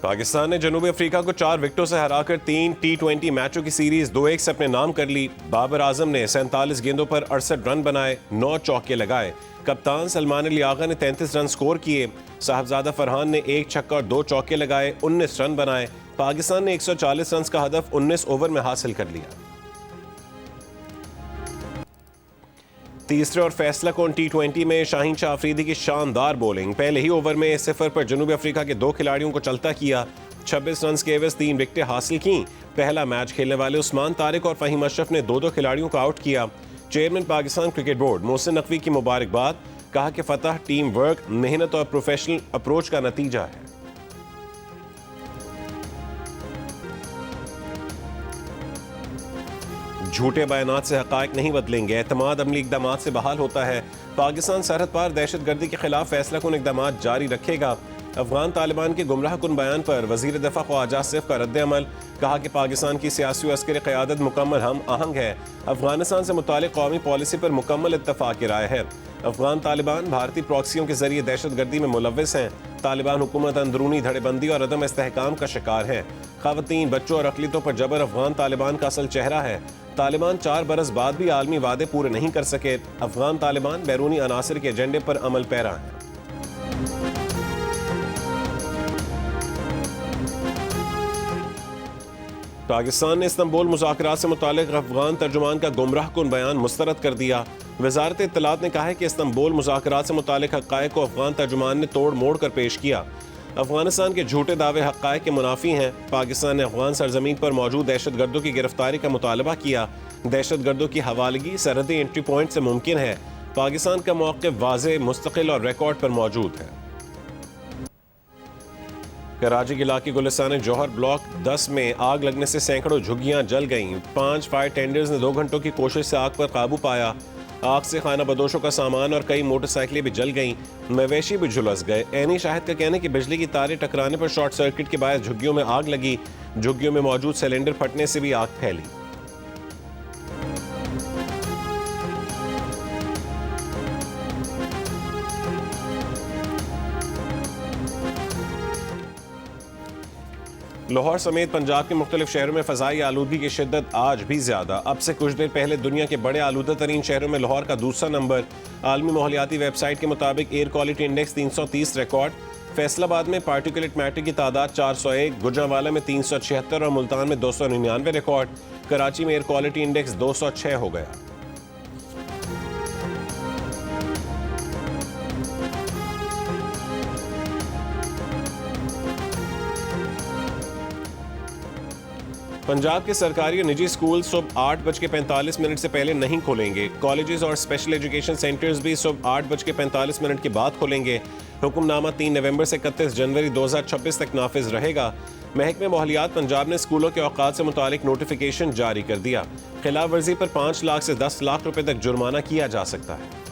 पाकिस्तान ने जनूबी अफ्रीका को 4 विकेटों से हराकर 3 T20 मैचों की सीरीज 2-1 से अपने नाम कर ली। बाबर आजम ने 47 गेंदों पर 68 रन बनाए, 9 चौके लगाए। कप्तान सलमान अली आगा ने 33 रन स्कोर किए। साहबजादा फरहान ने 1 छक्का और 2 चौके लगाए, 19 रन बनाए। पाकिस्तान ने 140 रन का हदफ 19 ओवर में हासिल कर लिया। तीसरे और फैसला कौन T20 में शाहीन शाह अफरीदी की शानदार बॉलिंग। पहले ही ओवर में 0 पर जनूबी अफ्रीका के 2 खिलाड़ियों को चलता किया। 26 रन के एवज 3 विकेटें हासिल की। पहला मैच खेलने वाले उस्मान तारिक और फहीम अशरफ ने 2-2 खिलाड़ियों को आउट किया। Chairman Pakistan cricket board Mohsin Naqvi की मुबारकबाद। कहा कि फतह टीम वर्क, मेहनत और प्रोफेशनल अप्रोच का नतीजा है। झूठे बयानात से हक़ाइक़ नहीं बदलेंगे, एतमाद अमली इक़दामात से बहाल होता है। पाकिस्तान सरहद पार दहशतगर्दी के खिलाफ फैसला कुन इक़दामात जारी रखेगा। अफगान तालिबान के गुमराह कुन बयान पर वज़ीर दफ़ा ख्वाजा आसिफ का रद्द अमल। कहा कि पाकिस्तान की सियासी व अस्करी क़यादत मुकम्मल हम आहंग है। अफगानिस्तान से मुतालिक कौमी पॉलिसी पर मुकम्मल इत्तफ़ाक़ की राय है। अफगान तालिबान भारतीय प्रॉक्सियों के जरिए दहशतगर्दी में मुलव्विस हैं। तालिबान हुकूमत अंदरूनी धड़ेबंदी और अदम इस्तेहकाम का शिकार है। ख़वातीन, बच्चों और अक़लियतों पर जबर अफगान तालिबान का असल चेहरा है। तालिबान 4 बरस बाद भी आलमी वादे पूरे नहीं कर सके। अफगान तालिबान बैरूनी अनासर के एजेंडे पर अमल पैरा है। पाकिस्तान ने इस्तांबुल मुज़ाकरात से मुतालिक अफगान तर्जुमान का गुमराह कुन बयान मुस्तरद कर दिया। वज़ारत इत्तलात ने कहा है कि इस्तांबुल मुज़ाकरात से मुतालिक हक़ाइक़ को अफगान तर्जुमान ने तोड़ मोड़ कर पेश किया। अफगानिस्तान के झूठे दावे हक़ाइक़ के मुनाफी हैं। पाकिस्तान ने अफगान सरजमीन पर मौजूद दहशतगर्दों की गिरफ्तारी का मुतालबा किया। दहशतगर्दों की हवालगी सरहदी एंट्री पॉइंट से मुमकिन है। पाकिस्तान का मौक़िफ़ वाज़ेह, मुस्तक़िल और रिकॉर्ड पर मौजूद है। कराची के इलाके गुलिस्तान जौहर ब्लॉक 10 में आग लगने से सैकड़ों झुग्गियां जल गईं। 5 फायर टेंडर्स ने 2 घंटों की कोशिश से आग पर काबू पाया। आग से खाना बदोशों का सामान और कई मोटरसाइकिलें भी जल गईं। मवेशी भी झुलस गए। ऐनी शाहिद का कहना है कि बिजली की तारें टकराने पर शॉर्ट सर्किट के बायस झुग्गियों में आग लगी। झुग्गियों में मौजूद सिलेंडर फटने से भी आग फैली। लाहौर समेत पंजाब के मुख्तलिफ शहरों में फ़ज़ाई आलूदगी की शिद्दत आज भी ज़्यादा। अब से कुछ देर पहले दुनिया के बड़े आलूदा तरीन शहरों में लाहौर का दूसरा नंबर। आलमी माहौलियाती वेबसाइट के मुताबिक air quality index 330 record. Faisalabad में पार्टिकुलेट मैटर की तादाद 401, गुजरांवाला में 376 और मुल्तान में 299 रिकॉर्ड। कराची में एयर क्वालिटी इंडेक्स 206 हो गया। पंजाब के सरकारी और निजी स्कूल सुबह 8:45 से पहले नहीं खोलेंगे। कॉलेजेस और स्पेशल एजुकेशन सेंटर्स भी सुबह 8:45 के बाद खोलेंगे। हुक्मनामा 3 नवंबर से 31 जनवरी 2026 तक नाफिज रहेगा। महकमे माहौलियात पंजाब ने स्कूलों के औकात से मुतालिक नोटिफिकेशन जारी कर दिया। खिलाफ वर्जी पर 5 लाख से 10 लाख रुपए तक जुर्माना किया जा सकता है।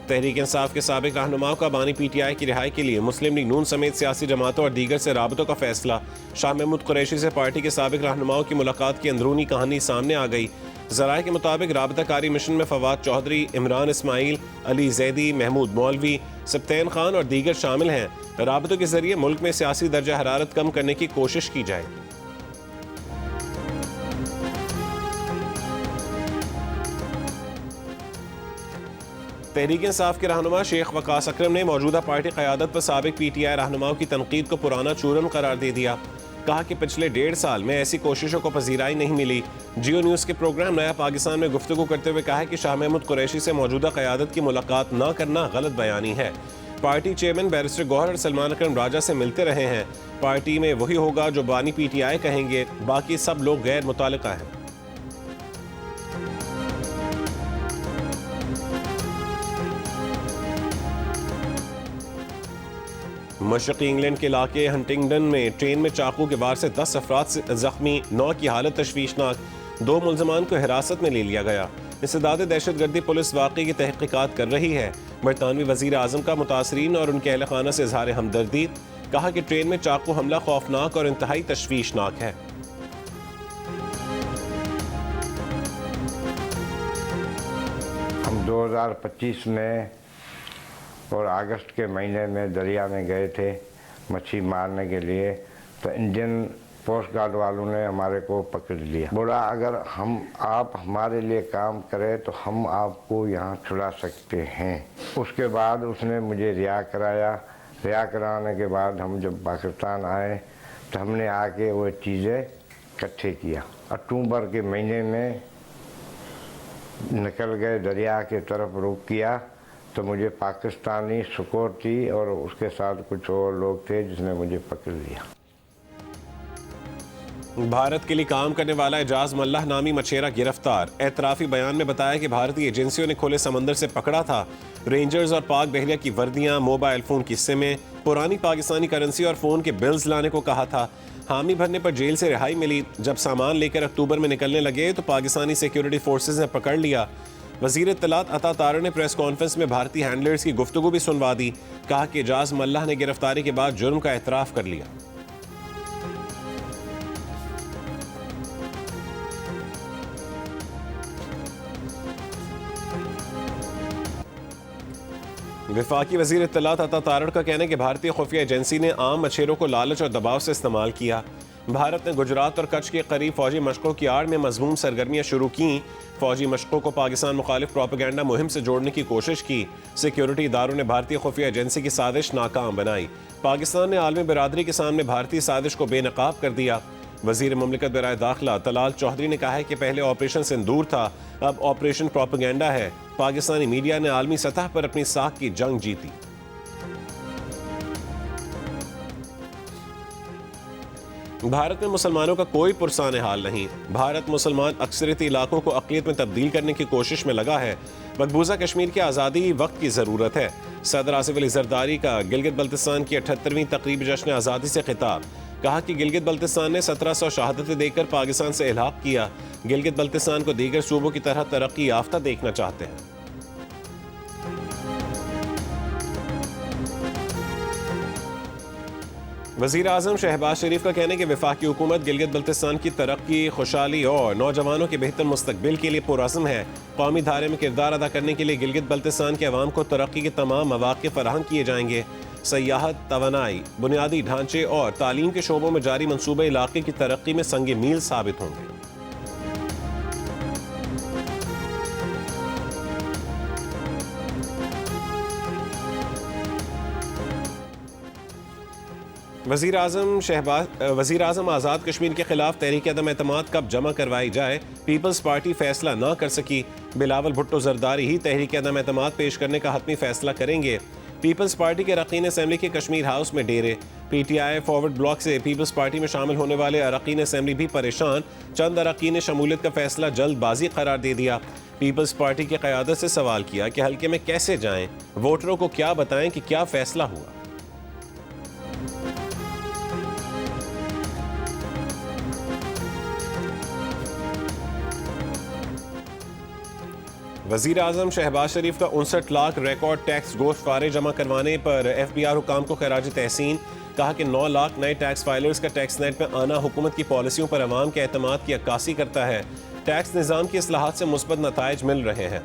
तहरीक इंसाफ के साबिक रहनुमाओं का बानी PTI की रिहाई के लिए मुस्लिम लीग नून समेत सियासी जमातों और दीगर से राबतों का फैसला। शाह महमूद कुरैशी से पार्टी के साबिक रहनुमाओं की मुलाकात की अंदरूनी कहानी सामने आ गई। ज़राए के मुताबिक राबताकारी मिशन में फवाद चौधरी, इमरान इस्माइल, अली जैदी, महमूद मौलवी, सब्तैन खान और दीगर शामिल हैं। राबतों के जरिए मुल्क में सियासी दर्जा हरारत कम करने की कोशिश की जाएगी। तहरीक इंसाफ के रहनुमा शेख वकास अकरम ने मौजूदा पार्टी क़यादत पर साबिक PTI रहनुमाओं की तनकीद को पुराना चूरन करार दे दिया। कहा कि पिछले 1.5 साल में ऐसी कोशिशों को पजीराई नहीं मिली। जियो न्यूज़ के प्रोग्राम नया पाकिस्तान में गुफ्तगू करते हुए कहा है कि शाह महमूद कुरैशी से मौजूदा क़यादत की मुलाकात न करना गलत बयानी है। पार्टी चेयरमैन बैरिस्टर गौहर और सलमान अकरम राजा से मिलते रहे हैं। पार्टी में वही होगा जो बानी PTI कहेंगे, बाकी सब लोग गैर मुताल्लिका हैं। मशरक़ी इंग्लैंड के इलाके हंटिंगडन में ट्रेन में चाकू के वार से 10 अफराद जख्मी, 9 की हालत तशवीशनाक। 2 मुल्ज़मान को हिरासत में ले लिया गया। इंसदाद दहशतगर्दी पुलिस वाक़े की तहक़ीक़ात कर रही है। बरतानवी वज़ीर आज़म का मुतासरीन और उनके अहल खाना से इज़हार हमदर्दी। कहा कि ट्रेन में चाकू हमला खौफनाक और इंतहाई तशवीशनाक है। हम 2025 में और अगस्त के महीने में दरिया में गए थे मछली मारने के लिए, तो इंडियन कोस्ट गार्ड वालों ने हमारे को पकड़ लिया। बोला अगर आप हमारे लिए काम करें तो हम आपको यहाँ छुड़ा सकते हैं। उसके बाद उसने मुझे रिहा कराया। रिहा कराने के बाद हम जब पाकिस्तान आए तो हमने आके वो चीज़ें इकट्ठे किया। अक्टूबर के महीने में निकल गए, दरिया के तरफ रुख किया, तो मुझे पाकिस्तानी सिक्योरिटी और उसके साथ कुछ और लोग थे जिसने मुझे पकड़ लिया। भारत के लिए काम करने वाला एजाज मल्लाह नामी मछेरा गिरफ्तार। एतराफी बयान में बताया कि भारतीय एजेंसियों ने खुले समंदर से पकड़ा था। रेंजर्स और पाक बहरिया की वर्दियां, मोबाइल फोन की सिमें, पुरानी पाकिस्तानी करेंसी और फोन के बिल्स लाने को कहा था। हामी भरने पर जेल से रिहाई मिली। जब सामान लेकर अक्टूबर में निकलने लगे तो पाकिस्तानी सिक्योरिटी फोर्सेज ने पकड़ लिया। वजीर इत्तलात अता तारड़ ने प्रेस कॉन्फ्रेंस में भारतीय हैंडलर्स की गुफ्तगू भी सुनवा दी। कहा कि एजाज मल्लाह ने गिरफ्तारी के बाद जुर्म का एतराफ कर लिया। वफाकी वजीर इत्तलात अता तारड़ का कहना है कि भारतीय खुफिया एजेंसी ने आम मछेरों को लालच और दबाव से इस्तेमाल किया। भारत ने गुजरात और कच्छ के करीब फौजी मशकों की आड़ में मजमूम सरगर्मियां शुरू की। फौजी मशकों को पाकिस्तान मुखालिफ प्रोपेगेंडा मुहिम से जोड़ने की कोशिश की। सिक्योरिटी इदारों ने भारतीय खुफिया एजेंसी की साजिश नाकाम बनाई। पाकिस्तान ने आलमी बिरादरी के सामने भारतीय साजिश को बेनकाब कर दिया। वजीर मुमलिकत बराए दाखिला तलाल चौधरी ने कहा है कि पहले ऑपरेशन सिंदूर था, अब ऑपरेशन प्रोपेगेंडा है। पाकिस्तानी मीडिया ने आलमी सतह पर अपनी साख की जंग जीती। भारत में मुसलमानों का कोई पुरसान हाल नहीं। भारत मुसलमान अक्सरियती इलाकों को अक़लियत में तब्दील करने की कोशिश में लगा है। मकबूजा कश्मीर की आज़ादी वक्त की ज़रूरत है। सदर आसिफ अली जरदारी का गिलगित बल्तिस्तान की 78वीं तकरीब जश्न आज़ादी से खिताब। कहा कि गिलगित बल्तिस्तान ने 1700 शहादतें देकर पाकिस्तान से इल्हाक किया। गिलगित बल्तिस्तान को दीगर सूबों की तरह तरक्की याफ्ता देखना चाहते हैं। वज़ीर आज़म शहबाज शरीफ का कहना है कि वफाकी हुकूमत गिलगित बल्तिस्तान की तरक्की, खुशहाली और नौजवानों के बेहतर मुस्तकबिल के लिए पुरअज़्म है। कौमी धारे में किरदार अदा करने के लिए गिलगित बल्तिस्तान के अवाम को तरक्की के तमाम मौक़े फराहम किए जाएंगे। सयाहत, तवानाई, बुनियादी ढांचे और तालीम के शोबों में जारी मंसूबे इलाके की तरक्की में संग मील साबित होंगे। वज़ीर आज़म आज़ाद कश्मीर के खिलाफ तहरीक अदम एतमाद कब जमा करवाई जाए, पीपल्स पार्टी फैसला ना कर सकी। बिलावल भुट्टो जरदारी ही तहरीक अदम एतमाद पेश करने का हतमी फैसला करेंगे। पीपल्स पार्टी के अरकान असम्बली के कश्मीर हाउस में डेरे। PTI फॉरवर्ड ब्लॉक से पीपल्स पार्टी में शामिल होने वाले अरकान असम्बली भी परेशान। चंद अरकान ने शमूलियत का फैसला जल्दबाजी करार दे दिया। पीपल्स पार्टी की क़यादत से सवाल किया कि हल्के में कैसे जाएं, वोटरों को क्या बताएं कि क्या फैसला हुआ। वज़ीर आज़म शहबाज शरीफ का 59 लाख रिकॉर्ड टैक्स गोश्त फारे जमा करवाने पर FBR हुकाम को खराज तहसीन। कहा कि 9 लाख नए टैक्स फाइलर्स का टैक्स नेट में आना हुकूमत की पॉलिसियों पर अवाम के एतमाद की अक्कासी करता है। टैक्स निज़ाम की इस्लाहात से मुस्बत नताइज मिल रहे हैं।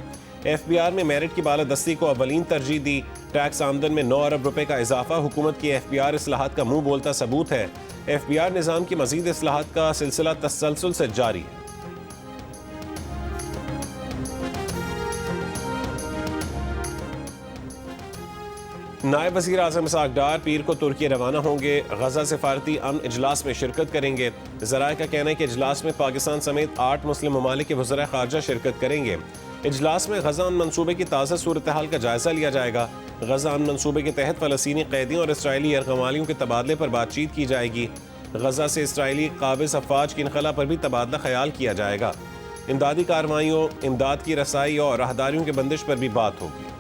FBR में मेरिट की बालादस्ती को अवलीन तरजीह दी। टैक्स आमदन में 9 अरब रुपए का इजाफा हुकूमत की FBR इस्लाहात का मुंह बोलता सबूत है। FBR निज़ाम की मजीद इस्लाहात का सिलसिला तसलसल से जारी है। नायब वज़ीर आज़म इसहाक़ डार पीर को तुर्की रवाना होंगे। गजा सिफारती अमन इजलास में शिरकत करेंगे। ज़राए का कहना है कि इजलास में पाकिस्तान समेत 8 मुस्लिम ममालिक के वज़राए ख़ारजा शिरकत करेंगे। इजलास में गजा अमन मनसूबे की ताज़ा सूरत हाल का जायज़ा लिया जाएगा। गजा अमन मनसूबे के तहत फ़लस्तीनी कैदियों और इसराइली यरगमालियों के तबादले पर बातचीत की जाएगी। गजा से इसराइली काबिज़ अफ़वाज की इनखला पर भी तबादला ख्याल किया जाएगा। इमदादी कार्रवाइयों, इमदाद की रसाई और राहदारियों के बंदिश पर भी बात होगी।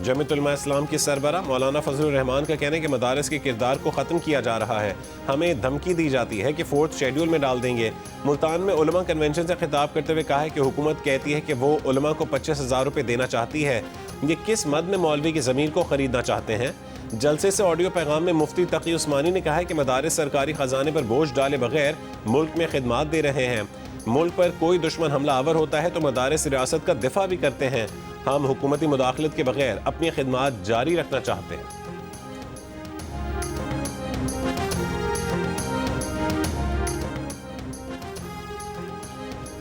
जमीयत उलमा इस्लाम की सरबरा मौलाना फजलुर रहमान का कहना है कि मदारस के किरदार को ख़त्म किया जा रहा है। हमें धमकी दी जाती है कि 4th शेड्यूल में डाल देंगे। मुल्तान में उलमा कन्वेंशन से खिताब करते हुए कहा है कि हुकूमत कहती है कि वो उलमा को 25,000 रुपये देना चाहती है। ये किस मद में मौलवी की ज़मीन को ख़रीदना चाहते हैं। जलसे से ऑडियो पैगाम में मुफ्ती तकी उस्मानी ने कहा है कि मदारस सरकारी ख़जाने पर बोझ डाले बगैर मुल्क में खिदमात दे रहे हैं। मुल्क पर कोई दुश्मन हमला आवर होता है तो मदारिस रियासत का दिफा भी करते हैं। हम हुकूमती मुदाखलत के बगैर अपनी खिदमात जारी रखना चाहते हैं।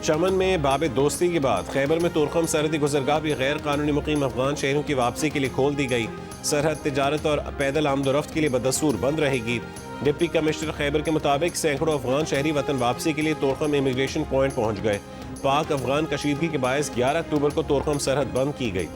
चमन में बाब दोस्ती के बाद खैबर में तुरखम सरहदी गुजरगाह भी गैर कानूनी मुकीम अफगान शहरों की वापसी के लिए खोल दी गई। सरहद तिजारत और पैदल आमदोरफ्त के लिए बदस्तूर बंद रहेगी। डिप्टी कमिश्नर खैबर के मुताबिक सैकड़ों अफगान शहरी वतन वापसी के लिए तुरखम इमिग्रेशन पॉइंट पहुंच गए। पाक अफगान कशीदगी के बायस 11 अक्टूबर को तुरखम सरहद बंद की गई।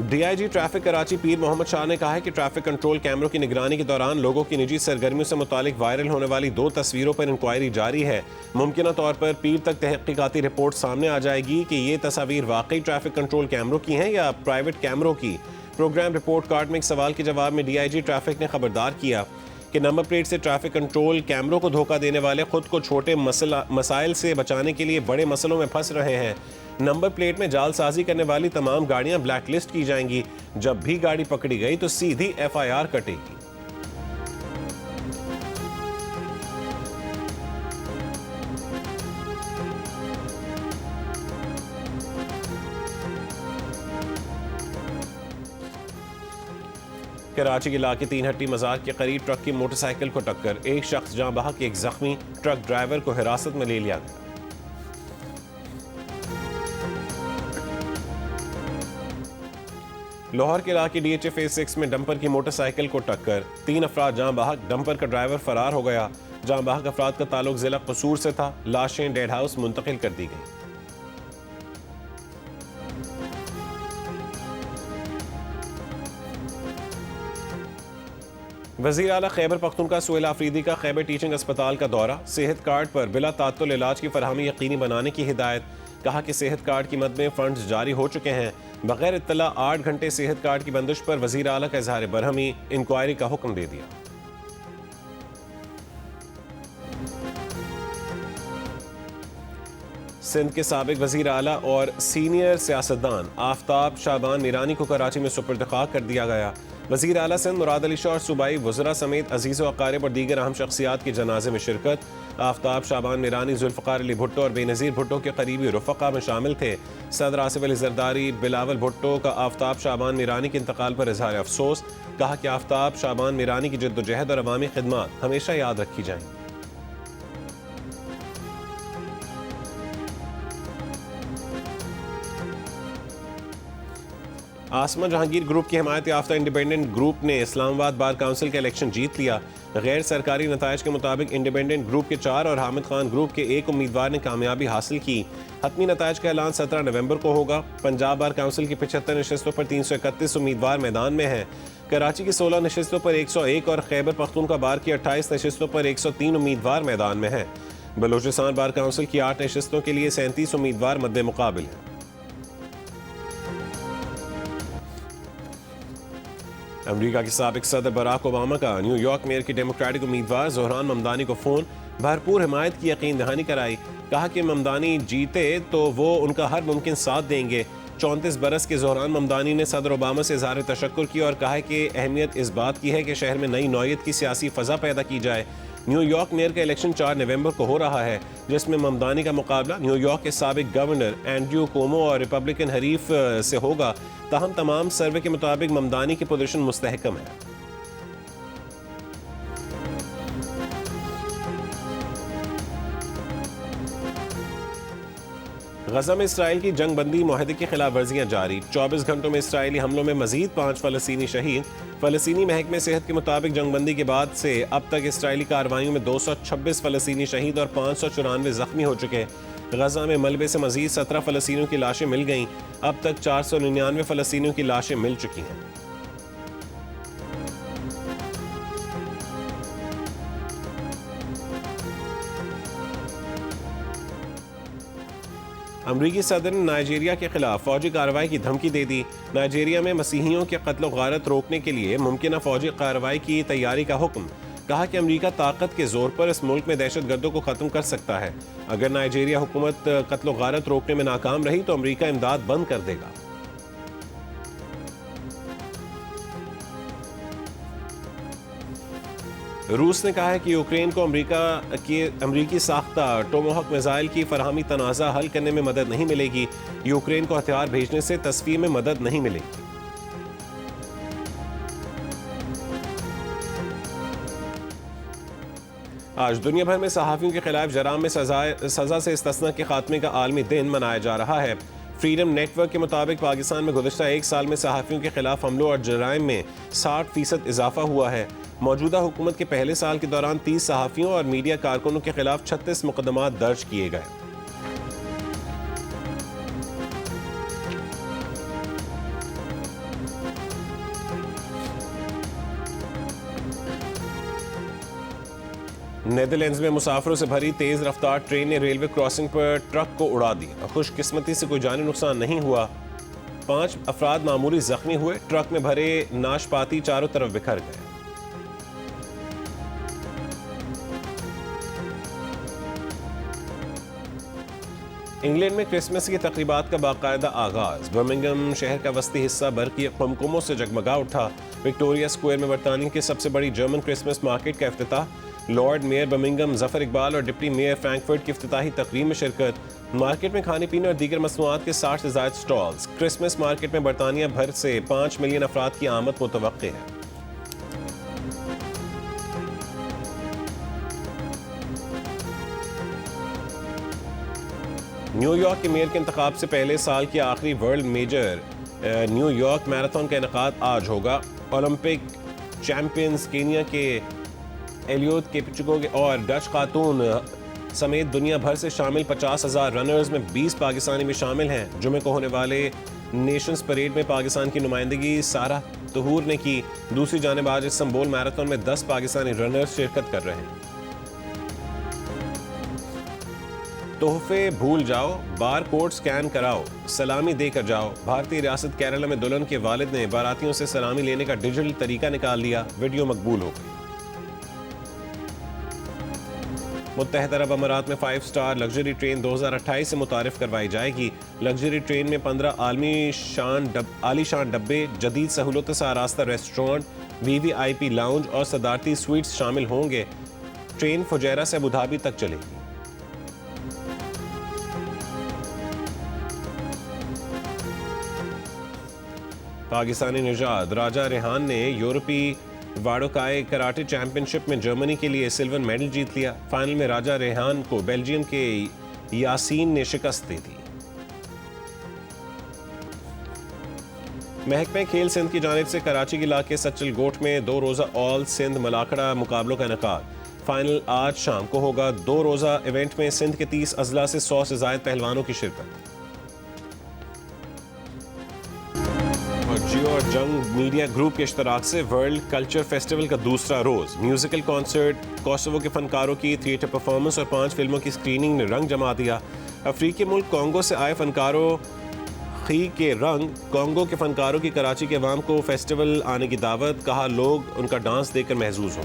डीआईजी ट्रैफिक कराची पीर मोहम्मद शाह ने कहा है कि ट्रैफिक कंट्रोल कैमरों की निगरानी के दौरान लोगों की निजी सरगर्मियों से मुतालिक वायरल होने वाली 2 तस्वीरों पर इंक्वायरी जारी है। मुमकिन तौर पर पीर तक तहकीकाती रिपोर्ट सामने आ जाएगी कि ये तस्वीर वाकई ट्रैफिक कंट्रोल कैमरों की हैं या प्राइवेट कैमरों की। प्रोग्राम रिपोर्ट कार्ड में एक सवाल के जवाब में डीआईजी ट्रैफिक ने खबरदार किया कि नंबर प्लेट से ट्रैफिक कंट्रोल कैमरों को धोखा देने वाले खुद को छोटे मसाइल से बचाने के लिए बड़े मसलों में फंस रहे हैं। नंबर प्लेट में जालसाजी करने वाली तमाम गाड़ियां ब्लैक लिस्ट की जाएंगी। जब भी गाड़ी पकड़ी गई तो सीधी एफआईआर कटेगी। कराची के इलाके 3 हट्टी मजार के करीब ट्रक की मोटरसाइकिल को टक्कर, एक शख्स जाँ बहक, एक जख्मी। ट्रक ड्राइवर को हिरासत में ले लिया गया। लाहौर के इलाके डीएचए फेज 6 में डंपर की मोटरसाइकिल को टक्कर, 3 अफराद जाँ बहक, डंपर का ड्राइवर फरार हो गया। जाँ बहक अफराद का ताल्लुक जिला कसूर से था। लाशें डेड हाउस मुंतकिल कर दी गई। वज़ीर आला खैबर पख्तूनख्वा सुहेल आफरीदी का खैबर टीचिंग अस्पताल का दौरा, सेहत कार्ड पर बिला तात्तुल इलाज की फरहमी यकीनी बनाने की हिदायत। कहा कि सेहत कार्ड की मद में फंड्स जारी हो चुके हैं। बगैर इत्तला 8 घंटे सेहत कार्ड की बंदिश पर वज़ीर आला का इजहार बरहमी, इंक्वायरी का हुक्म दे दिया। सिंध के साबिक वज़ीर आला और सीनियर सियासतदान आफ्ताब शाबान मीरानी को कराची में सुपुर्द खाक कर दिया गया। वज़ीर आला सिंध मुराद अली शाह और सूबाई वज़रा समेत अजीज़ व अकारिब और दीगर अहम शख्सियात के जनाजे में शिरकत। आफ्ताब शाबान मीरानी जुल्फ़कार अली भुट्टो और बेनज़ीर भुट्टो के करीबी रफ़क़ा में शामिल थे। सदर आसिफ अली ज़रदारी, बिलावल भुट्टो का आफ्ताब शाबान मीरानी के इंतकाल पर इज़हार अफसोस। कहा कि आफ्ताब शाबान मीरानी की जद्दोजहद और अवामी खिदमत हमेशा याद रखी जाएंगी। आसमा जहांगीर ग्रुप की हिमायत याफ्ता इंडिपेंडेंट ग्रुप ने इस्लामाबाद बार काउंसिल का इलेक्शन जीत लिया। गैर सरकारी नताइज के मुताबिक इंडिपेंडेंट ग्रुप के 4 और हामिद खान ग्रुप के 1 उम्मीदवार ने कामयाबी हासिल की। हतमी नताइज का ऐलान 17 नवंबर को होगा। पंजाब बार काउंसिल की 75 नशिस्तों पर 331 उम्मीदवार मैदान में हैं। कराची की 16 नशिस्तों पर 101 और खैबर पख्तूनख्वा बार की 28 नशिस्तों पर 103 उम्मीदवार मैदान में हैं। बलोचिस्तान बार काउंसिल की 8 नशिस्तों के लिए 37 उम्मीदवार मद्दे मुकाबिल हैं। अमेरिका के साबिक सदर बराक ओबामा का न्यूयॉर्क मेयर की डेमोक्रेटिक उम्मीदवार ज़ोहरान ममदानी को फ़ोन, भरपूर हिमायत की यकीन दहानी कराई। कहा कि ममदानी जीते तो वो उनका हर मुमकिन साथ देंगे। 34 बरस के ज़ोहरान ममदानी ने सदर ओबामा से इज़हार तशक्कुर किया और कहा कि अहमियत इस बात की है कि शहर में नई नौयत की सियासी फ़ज़ा पैदा की जाए। न्यूयॉर्क मेयर का इलेक्शन 4 नवंबर को हो रहा है, जिसमें ममदानी का मुकाबला न्यूयॉर्क के साबिक गवर्नर एंड्रयू कोमो और रिपब्लिकन हरीफ से होगा। ताहम तमाम सर्वे के मुताबिक ममदानी की पोजीशन मुस्तहकम है। गजा में इसराइल की जंग बंदी मुआहदे की खिलाफ वर्जियाँ जारी। 24 घंटों में इसराइली हमलों में मजीद 5 फ़लस्तीनी शहीद। फ़लस्तीनी महकमे सेहत के मुताबिक जंग बंदी के बाद से अब तक इसराइली कार्रवाइयों में 226 फ़लस्तीनी शहीद और 594 जख्मी हो चुके। गजा में मलबे से मजीद 17 फ़लस्तीनियों की लाशें मिल गईं। अब तक 499 फ़लस्तीनियों की लाशें मिल चुकी हैं। अमरीकी सदर ने नाइजीरिया के खिलाफ फौजी कार्रवाई की धमकी दे दी। नाइजीरिया में मसीहियों के कत्ल गारत रोकने के लिए मुमकिन फौजी कार्रवाई की तैयारी का हुक्म। कहा कि अमरीका ताकत के जोर पर इस मुल्क में दहशत गर्दों को खत्म कर सकता है। अगर नाइजीरिया हुकूमत कत्ल गारत रोकने में नाकाम रही तो अमरीका इमदाद बंद कर देगा। रूस ने कहा है कि यूक्रेन को अमरीकी साख्ता टोमोहॉक मिसाइल की फराहमी तनाज़ा हल करने में मदद नहीं मिलेगी। यूक्रेन को हथियार भेजने से तस्वीर में मदद नहीं मिलेगी। आज दुनिया भर में सहाफ़ियों के खिलाफ जराम में सज़ा से इस्तिस्ना के खात्मे का आलमी दिन मनाया जा रहा है। फ्रीडम नेटवर्क के मुताबिक पाकिस्तान में गुज़श्ता एक साल में सहाफ़ियों के खिलाफ हमलों और जराइम में 60% इजाफा हुआ है। मौजूदा हुकूमत के पहले साल के दौरान 30 सहाफ़ियों और मीडिया कारकुनों के खिलाफ 36 मुकदमात दर्ज किए गए। नेदरलैंड्स में मुसाफिरों से भरी तेज रफ्तार ट्रेन ने रेलवे क्रॉसिंग पर ट्रक को उड़ा दिया। खुशकिस्मती से कोई जानी नुकसान नहीं हुआ। 5 अफराद मामूली जख्मी हुए। ट्रक में भरे नाशपाती चारों तरफ बिखर गए। इंग्लैंड में क्रिसमस की तकरीबात का बाकायदा आगाज। बर्मिंघम शहर का वस्ती हिस्सा बरकी कुमकुमों से जगमगा उठा। विक्टोरिया स्क्वायर में बरतानिया की सबसे बड़ी जर्मन क्रिसमस मार्केट का इफ्तिताह। Lord Mayor Birmingham Zafar Iqbal और डिप्टी मेयर फ्रैंकफर्ट की इफ्तिताही तकरीब में शिरकत। मार्केट में खाने पीने और दीगर मसनूआत के 60 से ज़ायद स्टॉल्स। क्रिसमस मार्केट में बरतानिया भर से 5 मिलियन अफराद की आमद मुतवक्के है। न्यूयॉर्क के मेयर के इंतखाब से पहले साल की आखिरी वर्ल्ड मेजर न्यूयॉर्क मैराथन का इनेकाद आज होगा। ओलंपिक चैंपियंस केनिया के एलियोद केपिचुको और डच खातून समेत दुनिया भर से शामिल 50,000 रनर्स में 20 पाकिस्तानी भी शामिल हैं। जुमे को होने वाले नेशंस परेड में पाकिस्तान की नुमाइंदगी सारा तहूर ने की। दूसरी जानिब आज इस्तांबुल मैराथन में 10 पाकिस्तानी रनर्स शिरकत कर रहे हैं। तोहफे भूल जाओ, बार कोड स्कैन कराओ, सलामी देकर जाओ। भारतीय रियासत केरला में दुल्हन के वालिद ने बारातियों से सलामी लेने का डिजिटल तरीका निकाल लिया। वीडियो मकबूल हो गई। मुत्तहदा अरब अमारात में 5 स्टार लग्जरी ट्रेन 2028 से मुतारिफ करवाई जाएगी। लग्जरी ट्रेन में 15 आलीशान डब्बे, जदीद सहूलतों से आरास्ता रेस्टोरेंट, VVIP लाउंज और सदारती स्वीट्स शामिल होंगे। ट्रेन फुजैरा से अबू धाबी तक चलेगी। पाकिस्तानी निजात राजा रेहान ने यूरोपीय वाडोकाई कराटे चैंपियनशिप में जर्मनी के लिए सिल्वर मेडल जीत लिया। फाइनल में राजा रेहान को बेल्जियम के यासीन ने शिकस्त दे दी। महकमे खेल सिंध की जानिब से कराची के इलाके सच्चल गोट में 2 रोज़ा ऑल सिंध मलाखड़ा मुकाबलों का इनेकाद। फाइनल आज शाम को होगा। 2 रोज़ा इवेंट में सिंध के 30 अजला से 100 से ज़ायद पहलवानों की शिरकत। जियो और जंग मीडिया ग्रुप के इश्तराक से वर्ल्ड कल्चर फेस्टिवल का दूसरा रोज म्यूजिकल कॉन्सर्ट, कोसोवो के फनकारों की थिएटर परफॉर्मेंस और 5 फिल्मों की स्क्रीनिंग ने रंग जमा दिया। अफ्रीकी मुल्क कॉन्गो से आए फनकारों के रंग कॉन्गो के फनकारों की कराची के अवाम को फेस्टिवल आने की दावत। कहा लोग उनका डांस देखकर महजूज हों।